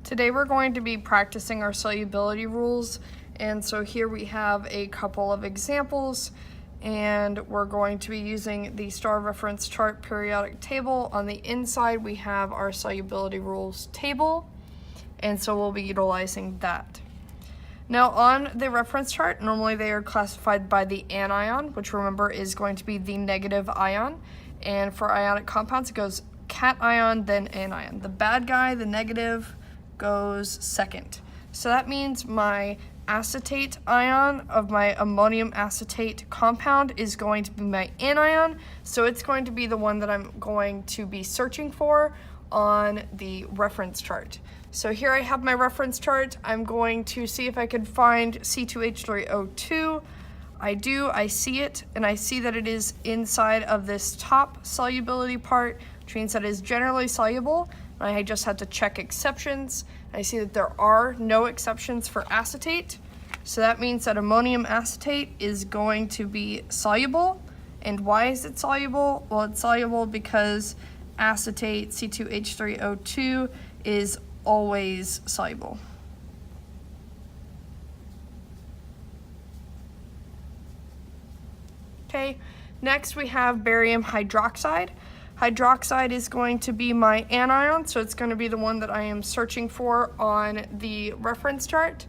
Today we're going to be practicing our solubility rules, and so here we have a couple of examples, and we're going to be using the star reference chart periodic table. On the inside we have our solubility rules table, and so we'll be utilizing that. Now on the reference chart, normally they are classified by the anion, which remember is going to be the negative ion, and for ionic compounds it goes cation, then anion. The bad guy, the negative, goes second. So that means my acetate ion of my ammonium acetate compound is going to be my anion, so it's going to be the one that I'm going to be searching for on the reference chart. So here I have my reference chart. I'm going to see if I can find C2H3O2. I do, I see it, and I see that it is inside of this top solubility part, which means that it is generally soluble. I just had to check exceptions. I see that there are no exceptions for acetate. So that means that ammonium acetate is going to be soluble. And why is it soluble? Well, it's soluble because acetate, C2H3O2, is always soluble. Okay, next we have barium hydroxide. Hydroxide is going to be my anion, so it's going to be the one that I am searching for on the reference chart.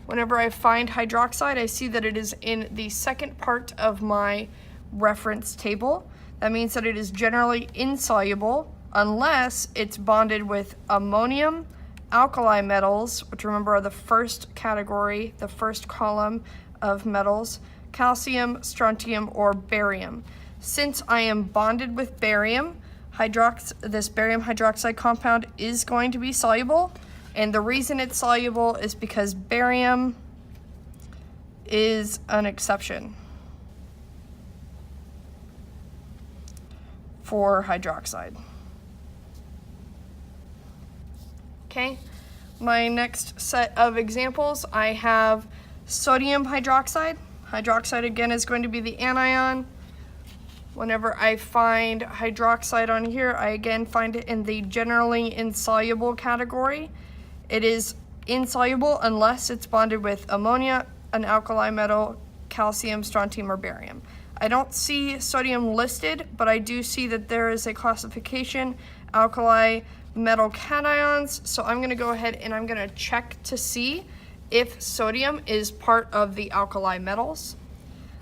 Whenever I find hydroxide, I see that it is in the second part of my reference table. That means that it is generally insoluble unless it's bonded with ammonium, alkali metals, which remember are the first category, the first column of metals, calcium, strontium, or barium. Since I am bonded with barium, this barium hydroxide compound is going to be soluble, and the reason it's soluble is because barium is an exception for hydroxide. Okay, my next set of examples, I have sodium hydroxide. Hydroxide again is going to be the anion. Whenever I find hydroxide on here, I again find it in the generally insoluble category. It is insoluble unless it's bonded with ammonia, an alkali metal, calcium, strontium, or barium. I don't see sodium listed, but I do see that there is a classification, alkali metal cations, so I'm gonna go ahead and I'm gonna check to see if sodium is part of the alkali metals.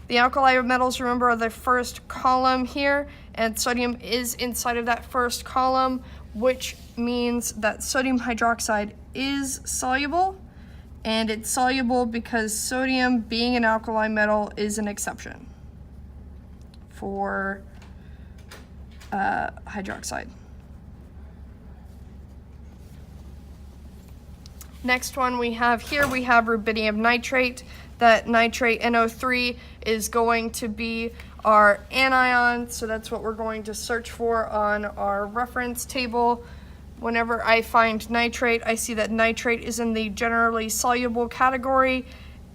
The alkali metals, remember, are the first column here, and sodium is inside of that first column, which means that sodium hydroxide is soluble, and it's soluble because sodium, being an alkali metal, is an exception for hydroxide. Next one we have here, we have rubidium nitrate. That nitrate, NO3, is going to be our anion, so that's what we're going to search for on our reference table. Whenever I find nitrate, I see that nitrate is in the generally soluble category,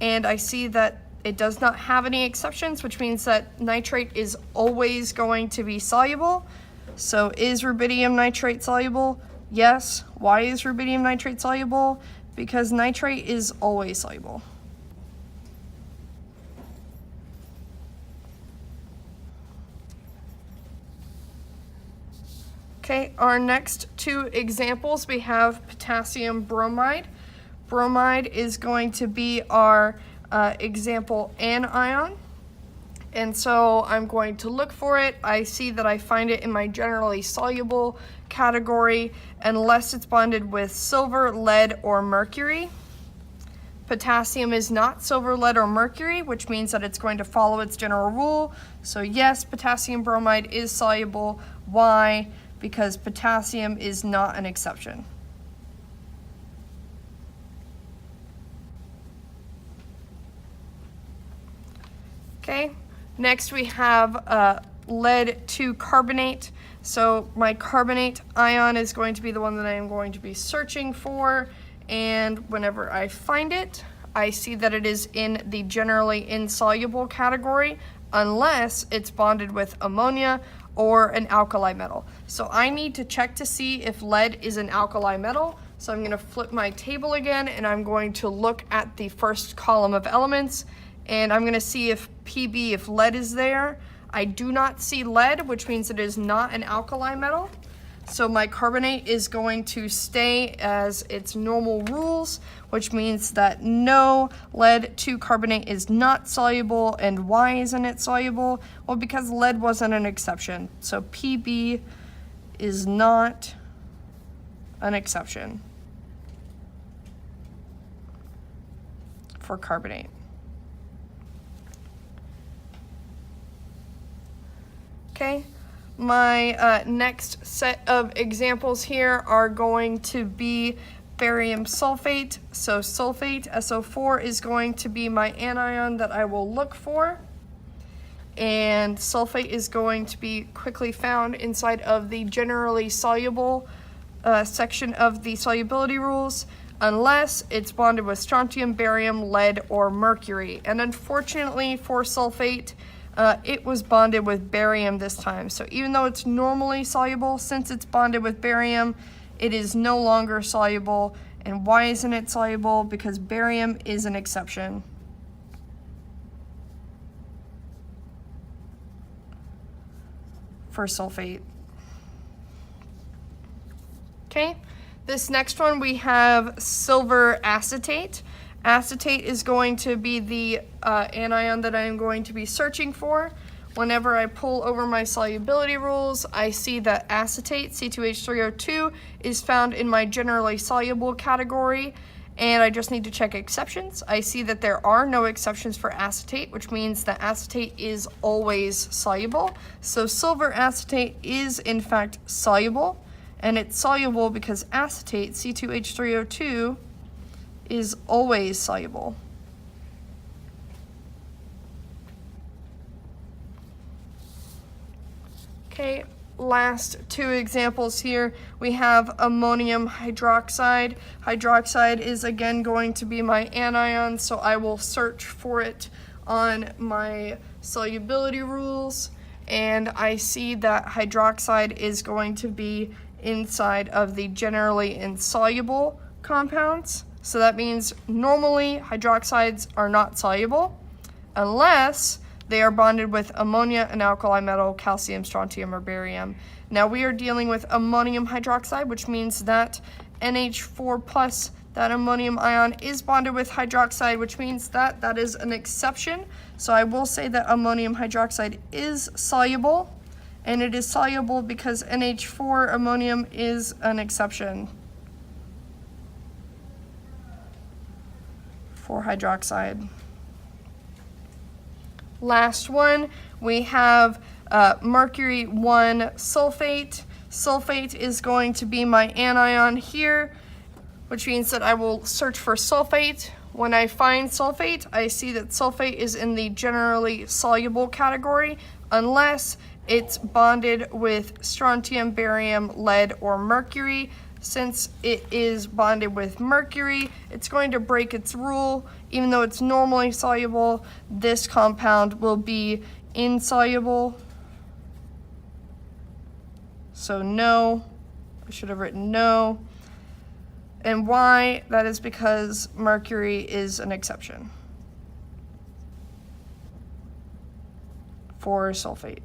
and I see that it does not have any exceptions, which means that nitrate is always going to be soluble. So is rubidium nitrate soluble? Yes. Why is rubidium nitrate soluble? Because nitrate is always soluble. Okay, our next two examples, we have potassium bromide. Bromide is going to be our example anion. And so I'm going to look for it. I see that I find it in my generally soluble category unless it's bonded with silver, lead, or mercury. Potassium is not silver, lead, or mercury, which means that it's going to follow its general rule. So yes, potassium bromide is soluble. Why? Because potassium is not an exception. Okay, next we have lead to carbonate. So my carbonate ion is going to be the one that I am going to be searching for, and whenever I find it, I see that it is in the generally insoluble category unless it's bonded with ammonia, or an alkali metal. So I need to check to see if lead is an alkali metal. So I'm going to flip my table again, and I'm going to look at the first column of elements, and I'm going to see if Pb, if lead is there. I do not see lead, which means it is not an alkali metal. So my carbonate is going to stay as its normal rules, which means that no, lead 2 carbonate is not soluble. And why isn't it soluble? Well, because lead wasn't an exception. So Pb is not an exception for carbonate. Okay. My next set of examples here are going to be barium sulfate. So sulfate, SO4, is going to be my anion that I will look for. And sulfate is going to be quickly found inside of the generally soluble section of the solubility rules, unless it's bonded with strontium, barium, lead, or mercury. And unfortunately for sulfate, it was bonded with barium this time. So even though it's normally soluble, since it's bonded with barium, it is no longer soluble. And why isn't it soluble? Because barium is an exception for sulfate. Okay, this next one we have silver acetate. Acetate is going to be the anion that I am going to be searching for. Whenever I pull over my solubility rules, I see that acetate, C2H3O2, is found in my generally soluble category, and I just need to check exceptions. I see that there are no exceptions for acetate, which means that acetate is always soluble. So silver acetate is in fact soluble, and it's soluble because acetate, C2H3O2, is always soluble. Okay, last 2 examples here. We have ammonium hydroxide. Hydroxide is again going to be my anion, so I will search for it on my solubility rules, and I see that hydroxide is going to be inside of the generally insoluble compounds. So that means normally hydroxides are not soluble unless they are bonded with ammonia, an alkali metal, calcium, strontium, or barium. Now we are dealing with ammonium hydroxide, which means that NH4+, that ammonium ion, is bonded with hydroxide, which means that that is an exception. So I will say that ammonium hydroxide is soluble, and it is soluble because NH4 ammonium is an exception for hydroxide. Last one, we have mercury 1 sulfate. Sulfate is going to be my anion here, which means that I will search for sulfate. When I find sulfate, I see that sulfate is in the generally soluble category, unless it's bonded with strontium, barium, lead, or mercury. Since it is bonded with mercury, it's going to break its rule. Even though it's normally soluble, this compound will be insoluble. So no, I should have written no. And why? That is because mercury is an exception for sulfate.